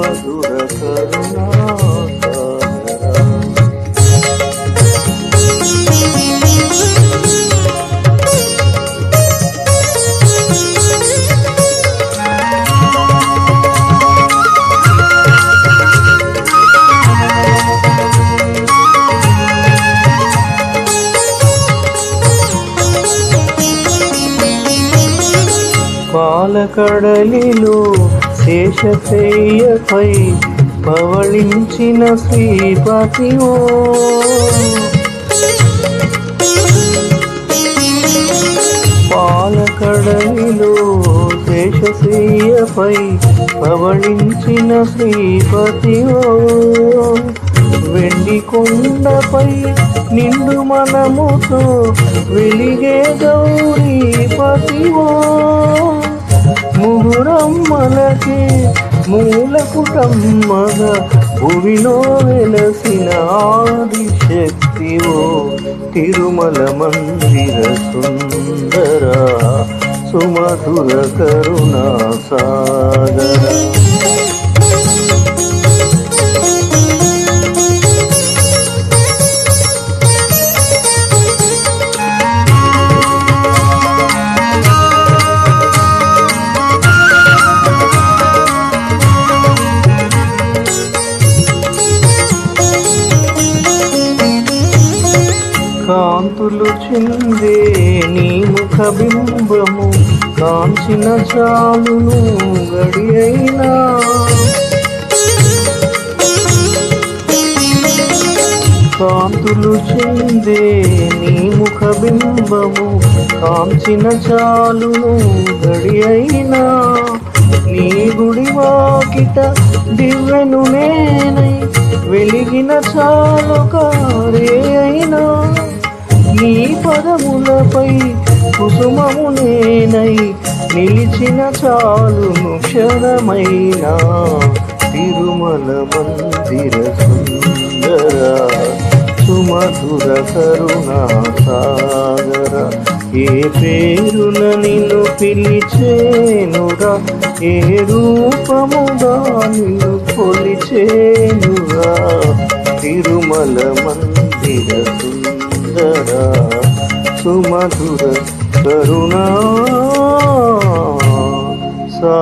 సుమధుర కరుణా పాలకడలిలో శేషశయ్యపై పవళించిన శ్రీపతివో పాలకడలిలో శేషశయ్యపై పవళించిన శ్రీపతివో వెండి కొండపై నిండు మనముతో వెలిగే గౌరీపతివో ముగురమ్మలకే మూల కుటమ్మగా భువిలో వెలసిన ఆదిశక్తివో తిరుమల మందిర సుందర సుమధుర కరుణా సాగర కాంతులు చిందే నీ ముఖ బింబము కాంచిన చాలును గడి అయినా కాంతులు చిందే నీ ముఖ బింబము కాంచిన చాలును గడి అయినా నీ గుడి వాకిట దివ్వెను నేనై వెలిగిన చాలుకారే అయినా నీ పదములపై కుసుమము నేనై నిలిచిన చాలును క్షణమైనా తిరుమల మందిర సుందర సుమధుర కరుణా సాగర ఏ పేరున నిన్ను పిలిచేనురా ఏ రూపముగా నిన్ను కొలిచేనురా తిరుమల మందిర సుందర సుమధుర కరుణా సా